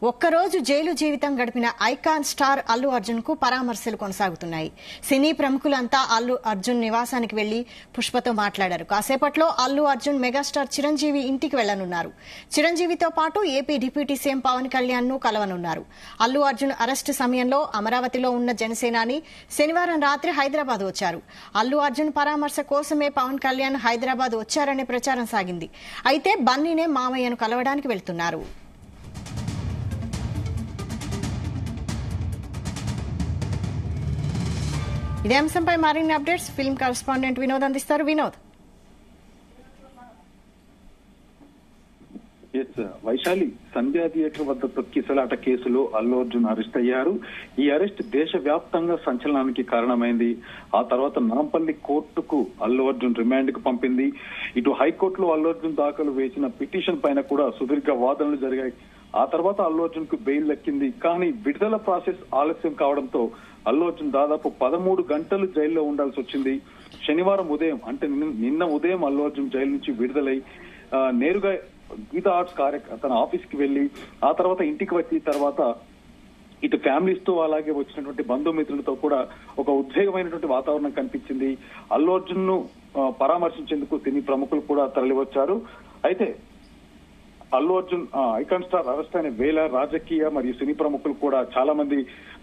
ఒక్కరోజు జైలు జీవితం గడిపిన ఐకాన్ స్టార్ అల్లు అర్జున్ కు పరామర్శలు కొనసాగుతున్నాయి. సినీ ప్రముఖులంతా అల్లు అర్జున్ నివాసానికి వెళ్లి పుష్పతో మాట్లాడారు. కాసేపట్లో అల్లు అర్జున్ మెగాస్టార్ చిరంజీవి ఇంటికి వెళ్లనున్నారు. చిరంజీవితో పాటు AP deputy CM Pawan Kalyan ను కలవనున్నారు. అల్లు అర్జున్ అరెస్టు సమయంలో అమరావతిలో ఉన్న జనసేనాని శనివారం రాత్రి హైదరాబాద్ వచ్చారు. అల్లు అర్జున్ పరామర్శ కోసమే పవన్ కళ్యాణ్ హైదరాబాద్ వచ్చారనే ప్రచారం సాగింది. అయితే బన్నీనే మామయ్యను కలవడానికి వెళ్తున్నారు. ఇదే అంశంపై మరిన్ని అప్డేట్స్ ఫిల్మ్ కరెస్పాండెంట్ వినోద్ అందిస్తారు. వినోద్. వైశాలి, సంధ్యా థియేటర్ వద్ద తొక్కిసలాట కేసులో అల్లు అర్జున్ అరెస్ట్ అయ్యారు. ఈ అరెస్ట్ దేశవ్యాప్తంగా సంచలనానికి కారణమైంది. ఆ తర్వాత నాంపల్లి కోర్టుకు అల్లు అర్జున్ రిమాండ్ కు పంపింది. ఇటు హైకోర్టులో అల్లు అర్జున్ దాఖలు వేసిన పిటిషన్ పైన కూడా సుదీర్ఘ వాదనలు జరిగాయి. ఆ తర్వాత అల్లు అర్జున్ కు బెయిల్ దక్కింది. కానీ విడుదల ప్రాసెస్ ఆలస్యం కావడంతో అల్లు అర్జున్ దాదాపు 13 గంటలు జైల్లో ఉండాల్సి వచ్చింది. శనివారం ఉదయం అంటే నిన్న ఉదయం అల్లు అర్జున్ జైలు నుంచి విడుదలై నేరుగా గీతా ఆర్ట్స్ తన ఆఫీస్ కి వెళ్లి ఆ తర్వాత ఇంటికి వచ్చి తర్వాత ఇటు ఫ్యామిలీస్ తో అలాగే వచ్చినటువంటి బంధుమిత్రులతో కూడా ఒక ఉద్వేగమైనటువంటి వాతావరణం కనిపించింది. అల్లు అర్జున్ ను పరామర్శించేందుకు సినీ ప్రముఖులు కూడా తరలివచ్చారు. అయితే Allu Arjun icon star arrest అయిన వేళ రాజకీయ మరియు సినీ ప్రముఖులు కూడా చాలా మంది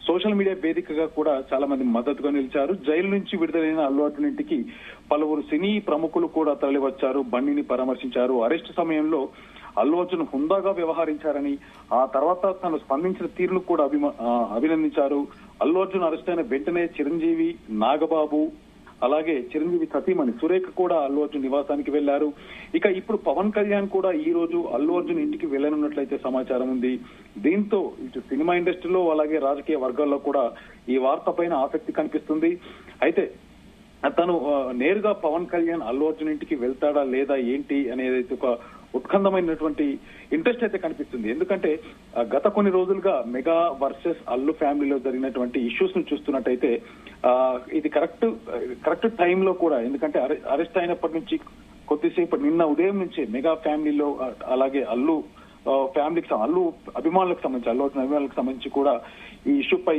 సోషల్ మీడియా వేదికగా కూడా చాలా మంది మద్దతుగా నిలిచారు. జైలు నుంచి విడుదలైన అల్లు అర్జున్ ఇంటికి పలువురు సినీ ప్రముఖులు కూడా తరలివచ్చారు. బండిని పరామర్శించారు. అరెస్టు సమయంలో అల్లు అర్జున్ హుందాగా వ్యవహరించారని, ఆ తర్వాత తను స్పందించిన తీరును కూడా అభినందించారు. అల్లు అర్జున్ అరెస్ట్ అయిన వెంటనే చిరంజీవి, నాగబాబు అలాగే చిరంజీవి సతీమణి సురేఖ కూడా అల్లు అర్జున్ నివాసానికి వెళ్లారు. ఇక ఇప్పుడు పవన్ కళ్యాణ్ కూడా ఈ రోజు అల్లు అర్జున్ ఇంటికి వెళ్లనున్నట్లయితే సమాచారం ఉంది. దీంతో ఇటు సినిమా ఇండస్ట్రీలో అలాగే రాజకీయ వర్గాల్లో కూడా ఈ వార్త పైన ఆసక్తి కనిపిస్తుంది. అయితే తను నేరుగా పవన్ కళ్యాణ్ అల్లు అర్జున్ ఇంటికి వెళ్తాడా లేదా ఏంటి అనేది ఒక ఉత్కంఠమైనటువంటి ఇంట్రెస్ట్ అయితే కనిపిస్తుంది. ఎందుకంటే గత కొన్ని రోజులుగా మెగా వర్సెస్ అల్లు ఫ్యామిలీలో జరిగినటువంటి ఇష్యూస్ ను చూస్తున్నట్టయితే ఇది కరెక్ట్ టైంలో కూడా, ఎందుకంటే అరెస్ట్ అయినప్పటి నుంచి కొద్దిసేపు నిన్న ఉదయం నుంచి మెగా ఫ్యామిలీలో అలాగే అల్లు ఫ్యామిలీకి అల్లు అభిమానులకు సంబంధించి అల్లు అర్జున్ అభిమానులకు సంబంధించి కూడా ఈ ఇష్యూపై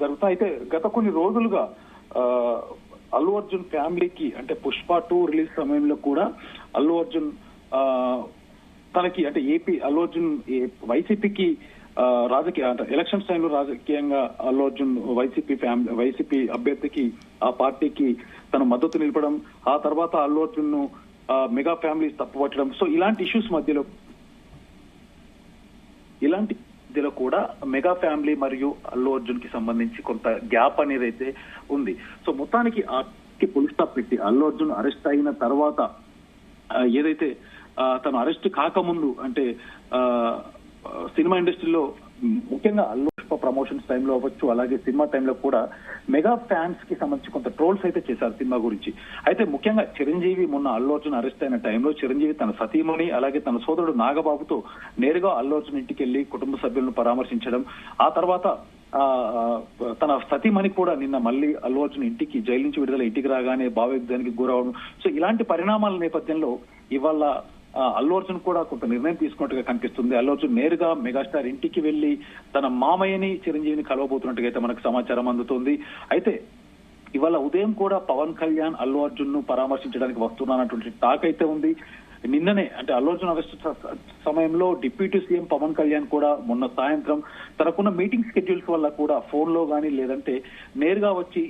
జరుగుతాయి. అయితే గత కొన్ని రోజులుగా అల్లు అర్జున్ ఫ్యామిలీకి అంటే పుష్ప 2 రిలీజ్ సమయంలో కూడా అల్లు అర్జున్ తనకి అంటే ఏపీ అల్లు అర్జున్ వైసీపీకి రాజకీయ అంటే ఎలక్షన్స్ టైంలో రాజకీయంగా అల్లు అర్జున్ వైసీపీ అభ్యర్థికి ఆ పార్టీకి తన మద్దతు నిలపడం, ఆ తర్వాత అల్లు అర్జున్ ను మెగా ఫ్యామిలీ తప్పుపట్టడం, సో ఇలాంటి ఇష్యూస్ మధ్యలో కూడా మెగా ఫ్యామిలీ మరియు అల్లు అర్జున్ కి సంబంధించి కొంత గ్యాప్ అనేది అయితే ఉంది. సో మొత్తానికి పులి స్టాప్ పెట్టి అల్లు అర్జున్ అరెస్ట్ అయిన తర్వాత ఏదైతే తను అరెస్ట్ కాకముందు అంటే సినిమా ఇండస్ట్రీలో ముఖ్యంగా అల్లు ప్రమోషన్స్ టైంలో అవ్వచ్చు అలాగే సినిమా టైంలో కూడా మెగా ఫ్యాన్స్ కి సంబంధించి కొంత ట్రోల్స్ అయితే చేశారు సినిమా గురించి. అయితే ముఖ్యంగా చిరంజీవి మొన్న అల్లు అర్జున్ అరెస్ట్ అయిన టైంలో చిరంజీవి తన సతీమణి అలాగే తన సోదరుడు నాగబాబుతో నేరుగా అల్లు అర్జున్ ఇంటికి వెళ్లి కుటుంబ సభ్యులను పరామర్శించడం, ఆ తర్వాత తన సతీమణి కూడా నిన్న మళ్ళీ అల్లు అర్జున్ ఇంటికి జైలు నుంచి విడుదల ఇంటికి రాగానే భావోద్వేగానికి గురవడం. సో ఇలాంటి పరిణామాల నేపథ్యంలో ఇవాళ అల్లు అర్జున్ కూడా కొంత నిర్ణయం తీసుకున్నట్టుగా కనిపిస్తుంది. అల్లు అర్జున్ నేరుగా మెగాస్టార్ ఇంటికి వెళ్లి తన మామయ్యని చిరంజీవిని కలవబోతున్నట్టుగా అయితే మనకు సమాచారం అందుతుంది. అయితే ఇవాళ ఉదయం కూడా పవన్ కళ్యాణ్ అల్లు అర్జున్ ను పరామర్శించడానికి వస్తున్నానటువంటి టాక్ అయితే ఉంది. నిన్ననే అంటే అల్లు అర్జున్ అరెస్ట్ సమయంలో డిప్యూటీ సీఎం పవన్ కళ్యాణ్ కూడా మొన్న సాయంత్రం తనకున్న మీటింగ్ స్కెడ్యూల్స్ వల్ల కూడా ఫోన్ లో గానీ లేదంటే నేరుగా వచ్చి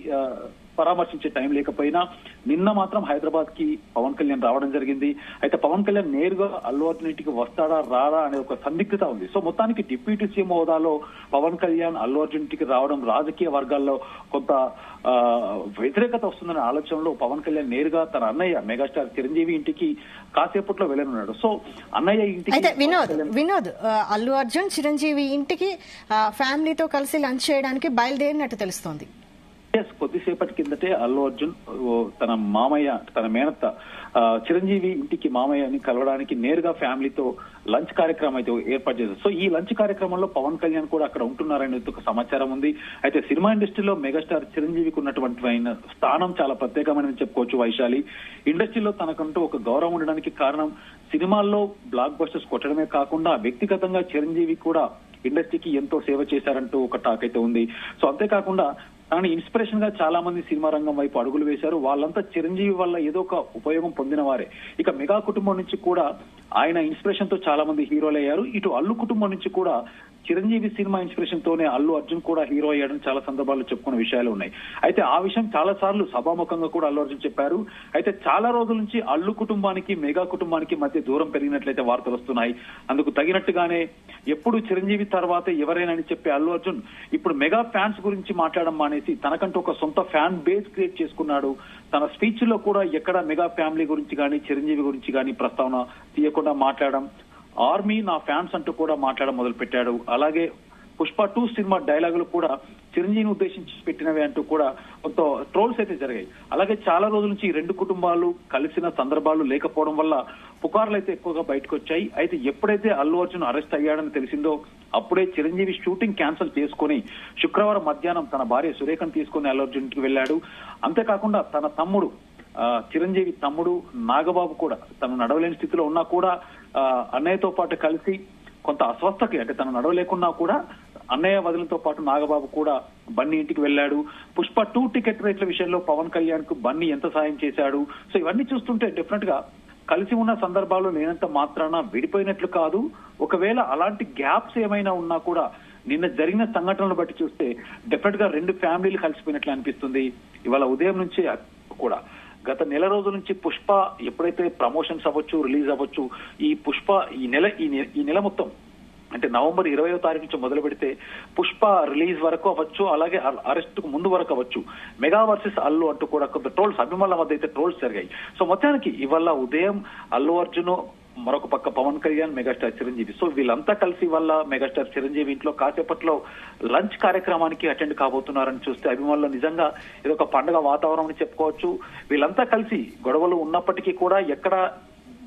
పరామర్శించే టైం లేకపోయినా నిన్న మాత్రం హైదరాబాద్ కి పవన్ కళ్యాణ్ రావడం జరిగింది. అయితే పవన్ కళ్యాణ్ నేరుగా అల్లు అర్జున్ ఇంటికి వస్తాడా రాడా అనే ఒక సందిగ్ధత ఉంది. సో మొత్తానికి డిప్యూటీ సీఎం హోదాలో పవన్ కళ్యాణ్ అల్లు అర్జున్ ఇంటికి రావడం రాజకీయ వర్గాల్లో కొంత వ్యతిరేకత వస్తుందనే ఆలోచనలో పవన్ కళ్యాణ్ నేరుగా తన అన్నయ్య మెగాస్టార్ చిరంజీవి ఇంటికి కాసేపట్లో వెళ్ళనున్నాడు. సో అన్నయ్య ఇంటికి వినోద్ అల్లు అర్జున్ చిరంజీవి ఇంటికి ఫ్యామిలీతో కలిసి లంచ్ చేయడానికి బయలుదేరినట్టు తెలుస్తోంది. కొద్దిసేపటి కిందటే అల్లు అర్జున్ తన మామయ్య తన మేనత్త చిరంజీవి ఇంటికి మామయ్యని కలవడానికి నేరుగా ఫ్యామిలీతో లంచ్ కార్యక్రమం అయితే ఏర్పాటు చేశారు. సో ఈ లంచ్ కార్యక్రమంలో పవన్ కళ్యాణ్ కూడా అక్కడ ఉంటున్నారనే ఒక సమాచారం ఉంది. అయితే సినిమా ఇండస్ట్రీలో మెగాస్టార్ చిరంజీవికి ఉన్నటువంటి స్థానం చాలా ప్రత్యేకమైనది చెప్పుకోవచ్చు వైశాలి. ఇండస్ట్రీలో తనకంటూ ఒక గౌరవం ఉండడానికి కారణం సినిమాల్లో బ్లాక్ బస్టర్స్ కొట్టడమే కాకుండా వ్యక్తిగతంగా చిరంజీవి కూడా ఇండస్ట్రీకి ఎంతో సేవ చేశారంటూ ఒక టాక్ అయితే ఉంది. సో అంతేకాకుండా కానీ ఇన్స్పిరేషన్ గా చాలా మంది సినిమా రంగం వైపు అడుగులు వేశారు. వాళ్ళంతా చిరంజీవి వల్ల ఏదో ఒక ఉపయోగం పొందిన వారే. ఇక మెగా కుటుంబం నుంచి కూడా ఆయన ఇన్స్పిరేషన్ తో చాలా మంది హీరోలు అయ్యారు. ఇటు అల్లు కుటుంబం నుంచి కూడా చిరంజీవి సినిమా ఇన్స్పిరేషన్ తోనే అల్లు అర్జున్ కూడా హీరో అయ్యాడని చాలా సందర్భాల్లో చెప్పుకున్న విషయాలు ఉన్నాయి. అయితే ఆ విషయం చాలా సార్లు సభాముఖంగా కూడా అల్లు అర్జున్ చెప్పారు. అయితే చాలా రోజుల నుంచి అల్లు కుటుంబానికి మెగా కుటుంబానికి మధ్య దూరం పెరిగినట్లయితే వార్తలు వస్తున్నాయి. అందుకు తగినట్టుగానే ఎప్పుడు చిరంజీవి తర్వాత ఎవరైనా అని చెప్పే అల్లు అర్జున్ ఇప్పుడు మెగా ఫ్యాన్స్ గురించి మాట్లాడడం మానేసి తనకంటూ ఒక సొంత ఫ్యాన్ బేస్ క్రియేట్ చేసుకున్నాడు. తన స్పీచ్ లో కూడా ఎక్కడ మెగా ఫ్యామిలీ గురించి కానీ చిరంజీవి గురించి కానీ ప్రస్తావన తీయకుండా మాట్లాడడం, ఆర్మీ నా ఫ్యాన్స్ అంటూ కూడా మాట్లాడడం మొదలు పెట్టాడు. అలాగే పుష్ప 2 సినిమా డైలాగులు కూడా చిరంజీవిని ఉద్దేశించి పెట్టినవి అంటూ కూడా కొంత ట్రోల్స్ అయితే జరిగాయి. అలాగే చాలా రోజుల నుంచి ఈ రెండు కుటుంబాలు కలిసిన సందర్భాలు లేకపోవడం వల్ల పుకార్లు అయితే ఎక్కువగా బయటకు వచ్చాయి. అయితే ఎప్పుడైతే అల్లు అర్జున్ అరెస్ట్ అయ్యాడని తెలిసిందో అప్పుడే చిరంజీవి షూటింగ్ క్యాన్సిల్ చేసుకుని శుక్రవారం మధ్యాహ్నం తన భార్య సురేఖను తీసుకుని అల్లు అర్జున్ ఇంటికి వెళ్లాడు. అంతేకాకుండా తన తమ్ముడు చిరంజీవి తమ్ముడు నాగబాబు కూడా తను నడవలేని స్థితిలో ఉన్నా కూడా అన్నయ్యతో పాటు కలిసి కొంత అస్వస్థకి అంటే తను నడవలేకున్నా కూడా అన్నయ్య వదిలితో పాటు నాగబాబు కూడా బన్నీ ఇంటికి వెళ్లాడు. పుష్ప 2 టికెట్ రేట్ల విషయంలో పవన్ కళ్యాణ్ కు బన్నీ ఎంత సాయం చేశాడు. సో ఇవన్నీ చూస్తుంటే డెఫినెట్ గా కలిసి ఉన్న సందర్భాలు లేనంత మాత్రాన విడిపోయినట్లు కాదు. ఒకవేళ అలాంటి గ్యాప్స్ ఏమైనా ఉన్నా కూడా నిన్న జరిగిన సంఘటనలు బట్టి చూస్తే డెఫినెట్ గా రెండు ఫ్యామిలీలు కలిసిపోయినట్లు అనిపిస్తుంది. ఇవాళ ఉదయం నుంచే కూడా గత నెల రోజుల నుంచి పుష్ప ఎప్పుడైతే ప్రమోషన్స్ అవ్వచ్చు, రిలీజ్ అవ్వచ్చు, ఈ పుష్ప ఈ నెల మొత్తం అంటే నవంబర్ 20వ తారీఖు నుంచి మొదలు పెడితే పుష్ప రిలీజ్ వరకు అవ్వచ్చు, అలాగే అరెస్ట్ కు ముందు వరకు అవ్వచ్చు, మెగా వర్సెస్ అల్లు అంటూ కూడా కొంత ట్రోల్స్ అభిమానుల మధ్య అయితే ట్రోల్స్ జరిగాయి. సో మొత్తానికి ఇవాళ ఉదయం అల్లు అర్జున్, మరొక పక్క పవన్ కళ్యాణ్, మెగాస్టార్ చిరంజీవి, సో వీళ్ళంతా కలిసి వల్ల మెగాస్టార్ చిరంజీవి ఇంట్లో కాసేపట్లో లంచ్ కార్యక్రమానికి అటెండ్ కాబోతున్నారని చూస్తే అభిమానులు నిజంగా ఇది ఒక పండుగ వాతావరణం అని చెప్పుకోవచ్చు. వీళ్ళంతా కలిసి గొడవలు ఉన్నప్పటికీ కూడా ఎక్కడ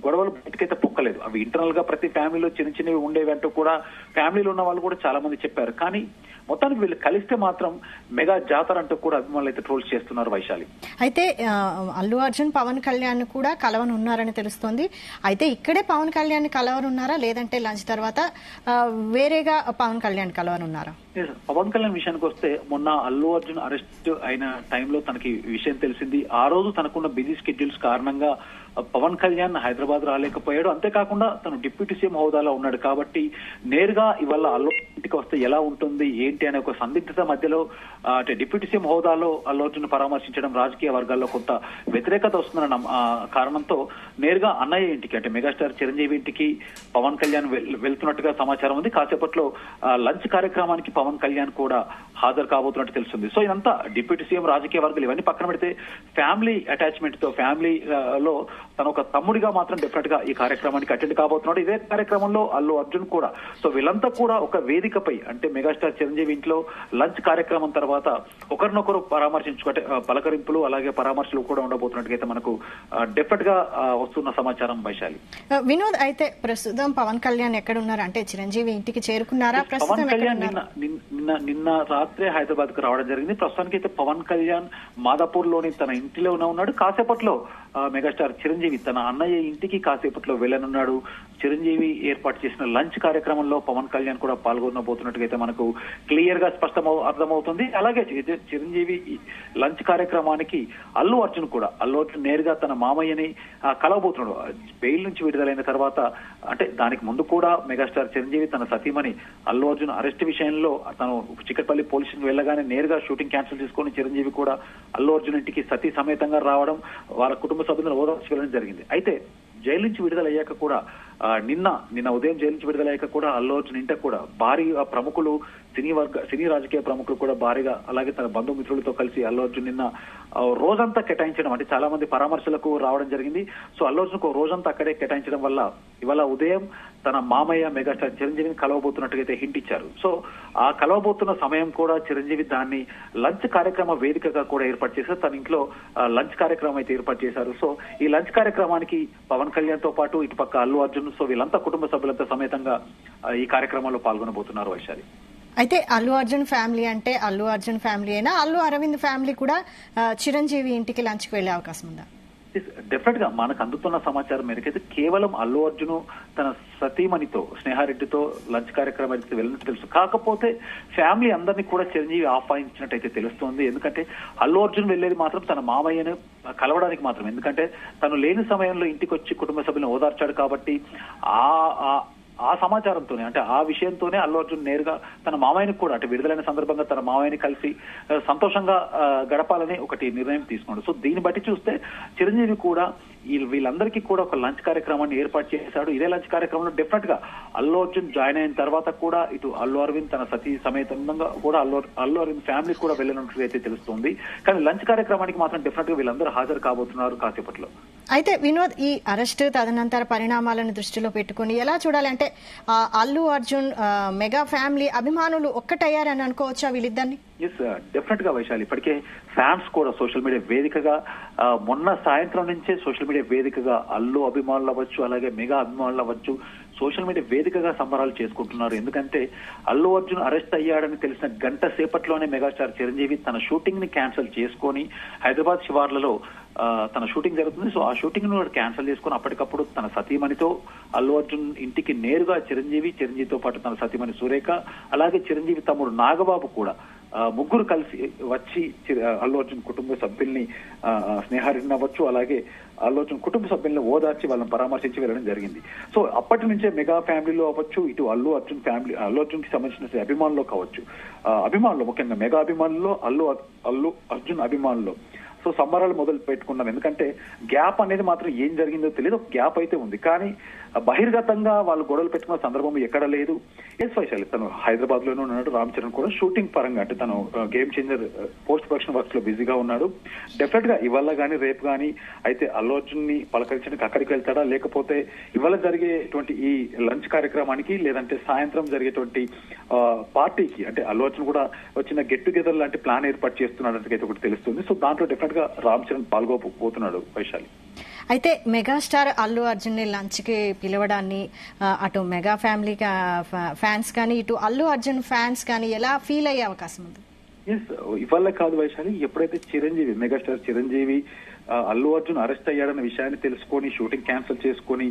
గొడవలు బయటకైతే పొక్కలేదు. అవి ఇంటర్నల్ గా ప్రతి ఫ్యామిలీలో చిన్న చిన్నవి ఉండేవి అంటూ కూడా ఫ్యామిలీలో ఉన్న వాళ్ళు కూడా చాలా మంది చెప్పారు. కానీ మొత్తానికి వీళ్ళు కలిస్తే మాత్రం మెగా జాతర అంటూ కూడా అభిమానులు అయితే ట్రోల్స్ చేస్తున్నారు. వైశాలి, అయితే అల్లు అర్జున్ పవన్ కళ్యాణ్ కూడా కలవనున్నారని తెలుస్తోంది. అయితే ఇక్కడే పవన్ కళ్యాణ్ కలవనున్నారా, లేదంటే లంచ్ తర్వాత వేరేగా పవన్ కళ్యాణ్ కలవనున్నారా? పవన్ కళ్యాణ్ విషయానికి వస్తే మొన్న అల్లు అర్జున్ అరెస్ట్ అయిన టైంలో తనకి విషయం తెలిసింది. ఆ రోజు తనకున్న బిజీ స్కెడ్యూల్స్ కారణంగా పవన్ కళ్యాణ్ హైదరాబాద్ రాలేకపోయాడు. అంతేకాకుండా తను డిప్యూటీ సీఎం హోదాలో ఉన్నాడు కాబట్టి నేరుగా ఇవాళ అల్లు ఇంటికి వస్తే ఎలా ఉంటుంది ఏంటి అనే ఒక సందిగ్ధత మధ్యలో అంటే డిప్యూటీ సీఎం హోదాలో అల్లు అర్జున్ పరామర్శించడం రాజకీయ వర్గాల్లో కొంత వ్యతిరేకత వస్తుందన్న కారణంతో నేరుగా అన్నయ్య ఇంటికి అంటే మెగాస్టార్ చిరంజీవి ఇంటికి పవన్ కళ్యాణ్ వెళ్తున్నట్టుగా సమాచారం ఉంది. కాసేపట్లో లంచ్ కార్యక్రమానికి పవన్ కళ్యాణ్ కూడా హాజరు కాబోతున్నట్టు తెలుస్తుంది. సో ఇదంతా డిప్యూటీ సీఎం రాజకీయ వర్గాలు ఇవన్నీ పక్కన పెడితే ఫ్యామిలీ అటాచ్మెంట్ తో ఫ్యామిలీలో తన ఒక తమ్ముడిగా మాత్రం డెఫినెట్ గా ఈ కార్యక్రమానికి అటెండ్ కాబోతున్నాడు. ఇదే కార్యక్రమంలో అల్లు అర్జున్ కూడా. సో వీళ్ళంతా కూడా ఒక వేదికపై అంటే మెగాస్టార్ చిరంజీవి ఇంట్లో లంచ్ కార్యక్రమం తర్వాత ఒకరినొకరు పరామర్శించుకుంటే పలకరింపులు అలాగే పరామర్శలు కూడా ఉండబోతున్నట్టుగా అయితే మనకు డెఫినెట్ గా వస్తున్న సమాచారం. వైశాలి, వినోద్, అయితే ప్రస్తుతం పవన్ కళ్యాణ్ ఎక్కడున్నారు? అంటే చిరంజీవి ఇంటికి చేరుకున్నారా? పవన్ కళ్యాణ్ నిన్న రాత్రే హైదరాబాద్ కు రావడం జరిగింది. ప్రస్తుతానికి అయితే పవన్ కళ్యాణ్ మాదాపూర్ లోని తన ఇంటిలోనే ఉన్నాడు. కాసేపట్లో మెగాస్టార్ చిరంజీవి తన అన్నయ్య ఇంటికి కాసేపట్లో వెళ్లనున్నాడు. చిరంజీవి ఏర్పాటు చేసిన లంచ్ కార్యక్రమంలో పవన్ కళ్యాణ్ కూడా పాల్గొనబోతున్నట్టుగా అయితే మనకు క్లియర్ గా అర్థమవుతుంది. అలాగే చిరంజీవి లంచ్ కార్యక్రమానికి అల్లు అర్జున్ నేరుగా తన మామయ్యని కలవబోతున్నాడు. బెయిల్ నుంచి విడుదలైన తర్వాత అంటే దానికి ముందు కూడా మెగాస్టార్ చిరంజీవి తన సతీమణి అల్లు అర్జున్ అరెస్ట్ విషయంలో తను చిక్కట్పల్లి పోలీస్ స్టేషన్ వెళ్ళగానే నేరుగా షూటింగ్ క్యాన్సిల్ చేసుకుని చిరంజీవి కూడా అల్లు అర్జున్ ఇంటికి సతీ సమేతంగా రావడం, వాళ్ళ కుటుంబ సభ్యులను ఓదార్చి వెళ్ళడం జరిగింది. అయితే జైలు నుంచి విడుదలయ్యాక కూడా నిన్న ఉదయం జైలు నుంచి విడుదలయ్యాక కూడా అల్లు అర్జున్ ఇంట కూడా భారీ ప్రముఖులు సినీ రాజకీయ ప్రముఖులు కూడా భారీగా అలాగే తన బంధుమిత్రులతో కలిసి అల్లు అర్జున్ నిన్న రోజంతా కేటాయించడం అంటే చాలా మంది పరామర్శలకు రావడం జరిగింది. సో అల్లు అర్జున్ రోజంతా అక్కడే కేటాయించడం వల్ల ఇవాళ ఉదయం తన మామయ్య మెగాస్టార్ చిరంజీవిని కలవబోతున్నట్టుగా అయితే హింట్ ఇచ్చారు. సో ఆ కలవబోతున్న సమయం కూడా చిరంజీవి దాన్ని లంచ్ కార్యక్రమ వేదికగా కూడా ఏర్పాటు చేశారు. తన ఇంట్లో లంచ్ కార్యక్రమం అయితే ఏర్పాటు చేశారు. సో ఈ లంచ్ కార్యక్రమానికి పవన్ కళ్యాణ్ తో పాటు ఇటుపక్క అల్లు అర్జున్, సో వీళ్ళంతా కుటుంబ సభ్యులంతా సమేతంగా ఈ కార్యక్రమంలో పాల్గొనబోతున్నారు. వైశాలి, అయితే అల్లు అర్జున్ ఫ్యామిలీ అంటే అల్లు అర్జున్ ఫ్యామిలీ అయినా అల్లు అరవింద్ ఫ్యామిలీ కూడా చిరంజీవి ఇంటికి లంచ్కి వెళ్లే అవకాశం ఉందా? డెఫినెట్ గా మనకు అందుతున్న సమాచారం మేరకైతే కేవలం అల్లు అర్జున్ తన సతీమణితో స్నేహారెడ్డితో లంచ్ కార్యక్రమానికి వెళ్ళినట్టు తెలుసు. కాకపోతే ఫ్యామిలీ అందరినీ కూడా చిరంజీవి ఆహ్వానించినట్టయితే తెలుస్తోంది. ఎందుకంటే అల్లు అర్జున్ వెళ్లేది మాత్రం తన మామయ్యను కలవడానికి మాత్రం. ఎందుకంటే తను లేని సమయంలో ఇంటికి వచ్చి కుటుంబ సభ్యులను ఓదార్చాడు కాబట్టి ఆ సమాచారంతోనే, అంటే ఆ విషయంతోనే అల్లు అర్జున్ నేరుగా తన మామయ్యని కూడా, అంటే విడుదలైన సందర్భంగా తన మామయ్యని కలిసి సంతోషంగా గడపాలని ఒకటి నిర్ణయం తీసుకున్నాడు. సో దీన్ని బట్టి చూస్తే చిరంజీవి కూడా వీళ్ళందరికీ కూడా ఒక లంచ్ కార్యక్రమాన్ని ఏర్పాటు చేశాడు. ఇదే లంచ్ కార్యక్రమంలో డెఫినెట్ గా అల్లు అర్జున్ జాయిన్ అయిన తర్వాత కూడా ఇటు అల్లు అరవింద్ తన సతీ సమేతంగా కూడా అల్లు అరవింద్ ఫ్యామిలీ కూడా వెళ్ళినట్లు అయితే తెలుస్తుంది. కానీ లంచ్ కార్యక్రమానికి మాత్రం డెఫినెట్ గా వీళ్ళందరూ హాజరు కాబోతున్నారు కాసేపట్లో. అయితే వినోద్, ఈ అరెస్ట్ తదనంతర పరిణామాలను దృష్టిలో పెట్టుకుని ఎలా చూడాలి? అంటే అల్లు అర్జున్ మెగా ఫ్యామిలీ అభిమానులు ఒక్కటయ్యారని అనుకోవచ్చా వీళ్ళిద్దరిని? ఎస్, డెఫినెట్ గా వైశాలి. ఇప్పటికే ఫ్యాన్స్ కూడా సోషల్ మీడియా వేదికగా మొన్న సాయంత్రం నుంచే సోషల్ మీడియా వేదికగా అల్లు అభిమానులు అవ్వచ్చు, అలాగే మెగా అభిమానులు అవ్వచ్చు, సోషల్ మీడియా వేదికగా సంబరాలు చేసుకుంటున్నారు. ఎందుకంటే అల్లు అర్జున్ అరెస్ట్ అయ్యాడని తెలిసిన గంట సేపట్లోనే మెగాస్టార్ చిరంజీవి తన షూటింగ్ ని క్యాన్సిల్ చేసుకొని హైదరాబాద్ శివార్లలో తన షూటింగ్ జరుగుతుంది. సో ఆ షూటింగ్ ను క్యాన్సిల్ చేసుకుని అప్పటికప్పుడు తన సతీమణితో అల్లు అర్జున్ ఇంటికి నేరుగా చిరంజీవితో పాటు తన సతీమణి సురేఖ, అలాగే చిరంజీవి తమ్ముడు నాగబాబు కూడా ముగ్గురు కలిసి వచ్చి అల్లు అర్జున్ కుటుంబ సభ్యుల్ని స్నేహారెడ్డిని అవ్వచ్చు, అలాగే అల్లు అర్జున్ కుటుంబ సభ్యుల్ని ఓదార్చి వాళ్ళని పరామర్శించి వెళ్ళడం జరిగింది. సో అప్పటి నుంచే మెగా ఫ్యామిలీలో అవ్వచ్చు, ఇటు అల్లు అర్జున్ కి సంబంధించిన అభిమానులు కావచ్చు, అభిమానులు ముఖ్యంగా మెగా అభిమానుల్లో అల్లు అర్జున్ అభిమానులు సో సంబరాలు మొదలు పెట్టుకున్నాం. ఎందుకంటే గ్యాప్ అనేది మాత్రం ఏం జరిగిందో తెలియదు, ఒక గ్యాప్ అయితే ఉంది. కానీ బహిర్గతంగా వాళ్ళు గొడవలు పెట్టుకున్న సందర్భం ఎక్కడ లేదు. ఎస్ వైశాలి, తను హైదరాబాద్ లోనే ఉన్నాడు. రామ్ చరణ్ కూడా షూటింగ్ పరంగా, అంటే తను game changer post production works లో బిజీగా ఉన్నాడు. డెఫినెట్ గా ఇవాళ గానీ రేపు గానీ అయితే అల్లు అర్జున్ ని పలకరించడానికి అక్కడికి వెళ్తాడా, లేకపోతే ఇవాళ జరిగేటువంటి ఈ లంచ్ కార్యక్రమానికి, లేదంటే సాయంత్రం జరిగేటువంటి పార్టీకి, అంటే అల్లు అర్జున్ కూడా వచ్చిన గెట్ టుగెదర్ లాంటి ప్లాన్ ఏర్పాటు చేస్తున్నాడంటే అయితే ఒకటి తెలుస్తుంది. సో దాంట్లో డెఫినెట్ గా రామ్ చరణ్ పాల్గొపోతున్నాడు వైశాలి. అయితే మెగాస్టార్ అల్లు అర్జున్ ని లంచ్ కి పిలవడాన్ని అటు మెగా ఫ్యామిలీ ఫ్యాన్స్ కానీ ఇటు అల్లు అర్జున్ ఫ్యాన్స్ కానీ ఎలా ఫీల్ అయ్యే అవకాశం ఉంది? ఎస్, ఇవాళ కాదు వైశాలి, ఎప్పుడైతే చిరంజీవి మెగాస్టార్ చిరంజీవి అల్లు అర్జున్ అరెస్ట్ అయ్యాడన్న విషయాన్ని తెలుసుకొని షూటింగ్ క్యాన్సిల్ చేసుకొని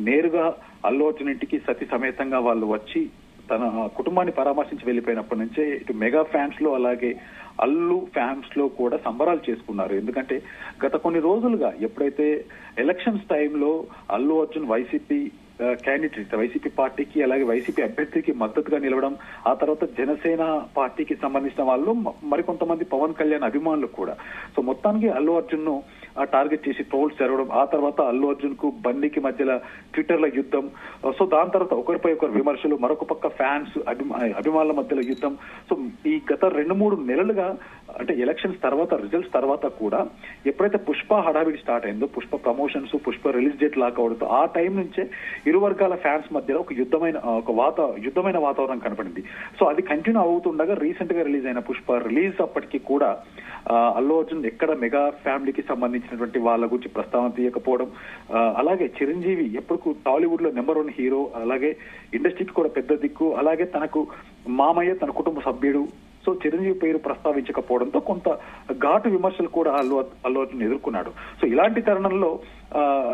నేరుగా అల్లు అర్జున్ ఇంటికి సతీ సమేతంగా వాళ్ళు వచ్చి తన కుటుంబాన్ని పరామర్శించి వెళ్లిపోయినప్పటి నుంచే ఇటు మెగా ఫ్యాన్స్ లో అలాగే అల్లు ఫ్యాన్స్ లో కూడా సంబరాలు చేసుకున్నారు. ఎందుకంటే గత కొన్ని రోజులుగా ఎప్పుడైతే ఎలక్షన్స్ టైంలో Allu Arjun YCP candidate, YCP పార్టీకి అలాగే వైసీపీ అభ్యర్థికి మద్దతుగా నిలవడం, ఆ తర్వాత జనసేన పార్టీకి సంబంధించిన వాళ్ళు మరికొంతమంది పవన్ కళ్యాణ్ అభిమానులు కూడా, సో మొత్తానికి అల్లు అర్జున్ ను టార్గెట్ చేసి ట్రోల్స్ జరగడం, ఆ తర్వాత అల్లు అర్జున్ కు బండికి మధ్యలో ట్విట్టర్ల యుద్ధం, సో దాని తర్వాత ఒకరిపై ఒకరు విమర్శలు, మరొక పక్క ఫ్యాన్స్ అభిమానుల మధ్యలో యుద్ధం. సో ఈ గత 2-3 నెలలుగా, అంటే ఎలక్షన్స్ తర్వాత రిజల్ట్స్ తర్వాత కూడా ఎప్పుడైతే పుష్ప హడావిడి స్టార్ట్ అయిందో, Pushpa promotions, Pushpa release date lock అవడంతో ఆ టైం నుంచే ఇరు వర్గాల ఫ్యాన్స్ మధ్యలో ఒక యుద్ధమైన వాతావరణం కనపడింది. సో అది కంటిన్యూ అవుతుండగా రీసెంట్ గా రిలీజ్ అయిన పుష్ప రిలీజ్ అప్పటికి కూడా అల్లు అర్జున్ ఎక్కడ మెగా ఫ్యామిలీకి సంబంధించినటువంటి వాళ్ళ గురించి ప్రస్తావన తీయకపోవడం, అలాగే చిరంజీవి ఎప్పుడు టాలీవుడ్ లో నెంబర్ 1 హీరో, అలాగే ఇండస్ట్రీకి కూడా పెద్ద దిక్కు, అలాగే తనకు మామయ్య, తన కుటుంబ సభ్యుడు, సో చిరంజీవి పేరు ప్రస్తావించకపోవడంతో కొంత ఘాటు విమర్శలు కూడా అల్లు అర్జున్ ఎదుర్కొన్నాడు. సో ఇలాంటి తరుణంలో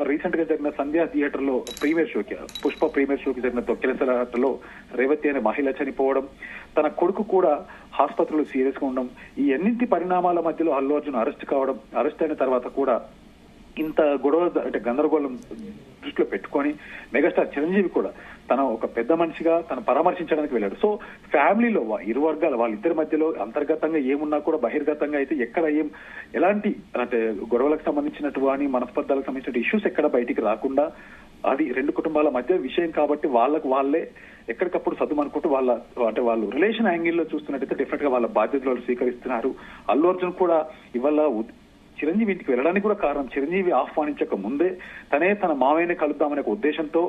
రీసెంట్ గా జరిగిన సంధ్యా థియేటర్ లో ప్రీమియర్ షోకి, పుష్ప ప్రీమియర్ షోకి జరిగిన తొక్కిలసలాటలో రేవతి అనే మహిళ చనిపోవడం, తన కొడుకు కూడా ఆసుపత్రిలో సీరియస్ గా ఉండడం, ఈ అన్నింటి పరిణామాల మధ్యలో అల్లు అర్జున్ అరెస్ట్ అయిన తర్వాత కూడా ఇంత గొడవ, అంటే గందరగోళం దృష్టిలో పెట్టుకొని మెగాస్టార్ చిరంజీవి కూడా తన ఒక పెద్ద మనిషిగా తను పరామర్శించడానికి వెళ్ళాడు. సో ఫ్యామిలీలో ఇరు వర్గాల వాళ్ళిద్దరి మధ్యలో అంతర్గతంగా ఏమున్నా కూడా బహిర్గతంగా అయితే ఎక్కడ ఎలాంటి, అంటే గొడవలకు సంబంధించినట్టు కానీ మనస్పర్ధాలకు సంబంధించిన ఇష్యూస్ ఎక్కడ బయటికి రాకుండా, అది 2 కుటుంబాల మధ్య విషయం కాబట్టి వాళ్ళే ఎక్కడికప్పుడు సర్దుమనుకుంటూ వాళ్ళు రిలేషన్ యాంగిల్లో చూస్తున్నట్టయితే డెఫినెట్ గా వాళ్ళ బాధ్యతలు స్వీకరిస్తున్నారు. అల్లు అర్జున్ కూడా ఇవాళ చిరంజీవి ఇంటికి వెళ్ళడానికి కూడా కారణం, చిరంజీవి ఆహ్వానించక ముందే తన మావయ్యని కలుద్దామనే ఒక ఉద్దేశంతో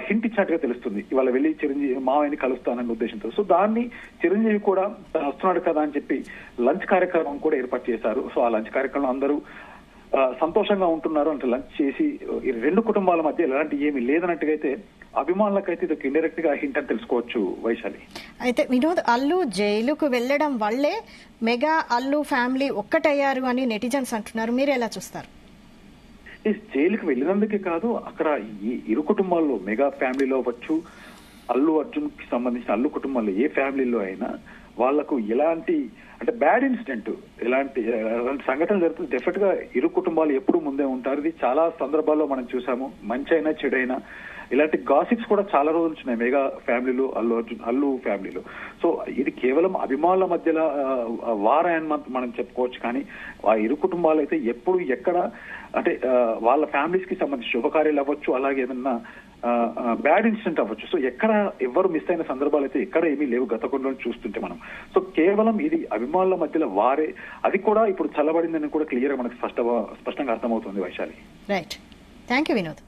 హింట్ ఇచ్చినట్టుగా తెలుస్తుంది. ఇవాళ వెళ్ళి చిరంజీవి మావయ్యని కలుస్తాననే ఉద్దేశంతో, సో దాన్ని చిరంజీవి కూడా తను వస్తున్నాడు కదా అని చెప్పి లంచ్ కార్యక్రమం కూడా ఏర్పాటు చేశారు. సో ఆ లంచ్ కార్యక్రమం అందరూ సంతోషంగా ఉంటున్నారు. అంటే లంచ్ చేసి ఈ 2 కుటుంబాల మధ్య ఎలాంటి ఏమి లేదన్నట్టుగా అయితే అభిమానులకైతే ఇది ఇండైరెక్ట్ గా హింట్ అని తెలుసుకోవచ్చు వైశాలి. అయితే వినోద్, అల్లు జైలుకు వెళ్లడం వల్లే మెగా అల్లు ఫ్యామిలీ ఒక్కటయ్యారు అని నెటిజన్స్ అంటున్నారు, మీరు ఎలా చూస్తారు? ఈ జైలుకి వెళ్ళినందుకే కాదు, అక్కడ ఈ ఇరు కుటుంబాల్లో మెగా ఫ్యామిలీలో అవ్వచ్చు, అల్లు అర్జున్ కి సంబంధించిన అల్లు కుటుంబాల్లో ఏ ఫ్యామిలీలో అయినా వాళ్లకు ఎలాంటి అంటే బ్యాడ్ ఇన్సిడెంట్ ఎలాంటి సంఘటన జరుగుతుంది డెఫినెట్ గా ఇరు కుటుంబాలు ఎప్పుడు ముందే ఉంటారు. ఇది చాలా సందర్భాల్లో మనం చూసాము. మంచి అయినా చెడైనా ఇలాంటి గాసిప్స్ కూడా చాలా రోజులు వచ్చినాయి మెగా ఫ్యామిలీలో, అల్లు ఫ్యామిలీలో. సో ఇది కేవలం అభిమానుల మధ్యలో వార్ అని మనం చెప్పుకోవచ్చు. కానీ ఆ ఇరు కుటుంబాలు అయితే ఎప్పుడు ఎక్కడ అంటే వాళ్ళ ఫ్యామిలీస్ కి సంబంధించి శుభకార్యాలు అవ్వచ్చు, అలాగే ఏదన్నా బ్యాడ్ ఇన్సిడెంట్ అవ్వచ్చు. సో ఎక్కడ ఎవరు మిస్ అయిన సందర్భాలు అయితే ఎక్కడ ఏమీ లేవు గత కొన్ని రోజులు చూస్తుంటే మనం. సో కేవలం ఇది అభిమానుల మధ్యలో వారే, అది కూడా ఇప్పుడు చల్లబడిందని కూడా క్లియర్ గా మనకు స్పష్టంగా అర్థమవుతుంది Vaishali. Right, thank you Vinod.